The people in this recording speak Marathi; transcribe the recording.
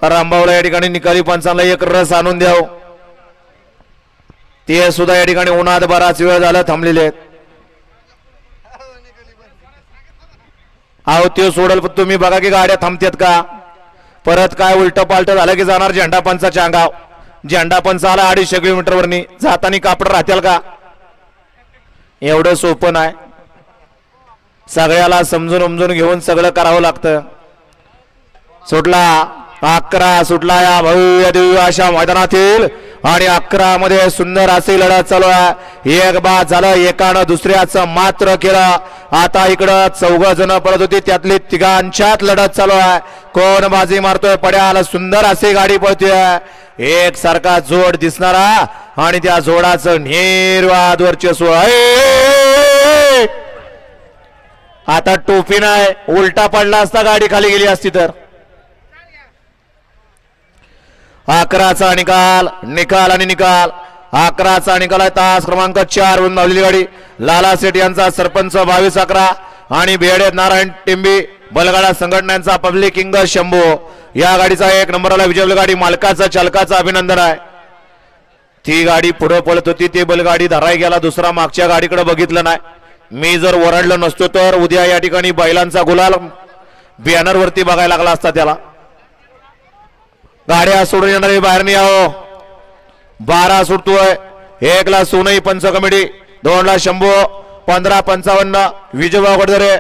रामभाऊला या ठिकाणी निकाली पंचांना एक रस आणून द्याव, ते सुद्धा या ठिकाणी उन्हात बराच वेळ झाला थांबलेले आहेत. अहो ते सोडल तुम्ही बघा की गाड्या थांबतात का, परत काय उलट पालट झालं की जाणार झेंडा पंचाच्या अंगाव. झेंडा पंच आला 250 किलोमीटरवरनी जातानी कापड राहतील का, एवढं सोपं नाही. सगळ्याला समजून उमजून घेऊन सगळं करावं लागतं. सुटला 11 सुटला या भव्य दिव्य अशा मैदानातील आणि 11 मध्ये सुंदर असे लढत चालू आहे. एक बाद झालं, एकानं दुसऱ्याचं मात्र केलं. आता इकडं 4 जण पडत होती, त्यातली 3घांच्यात लढत चालू आहे. कोण बाजी मारतोय पड्याला, सुंदर अशी गाडी पळतोय. एक सारखा जोड दिसणारा आणि त्या जोडाचं निर्वाद वर्चस्व आहे. आता टोपी नाही, उलटा पडला असता गाडी खाली गेली असती तर. 11चा निकाल, निकाल आणि निकाल. 11चा निकाल आहे. तास क्रमांक 4 वरून धावलेली गाडी लाला सेठ यांचा सरपंच 22-11 आणि बेडे नारायण टिंबी बलगाडा संघटनांचा पब्लिक किंग शंभू. या गाडीचा 1 नंबरला विजय गाडी मालकाचा चालकाचं अभिनंदन आहे. ती गाडी पुढे पळत होती, ते बैलगाडी धराय गेला, दुसरा मागच्या गाडीकडे बघितलं नाही. मी जर ओरडलो नसतो तर उद्या या ठिकाणी बैलांचा गुलाल बॅनर वरती बघायला लागला असता त्याला. गाड्या सोडून येणारे बाहेर नाही आहो. 12 सुटतोय. 1 ला सोनई पंच कमिटी, 2 ला शंभू, 15-55 विजयभाऊ गडदरे.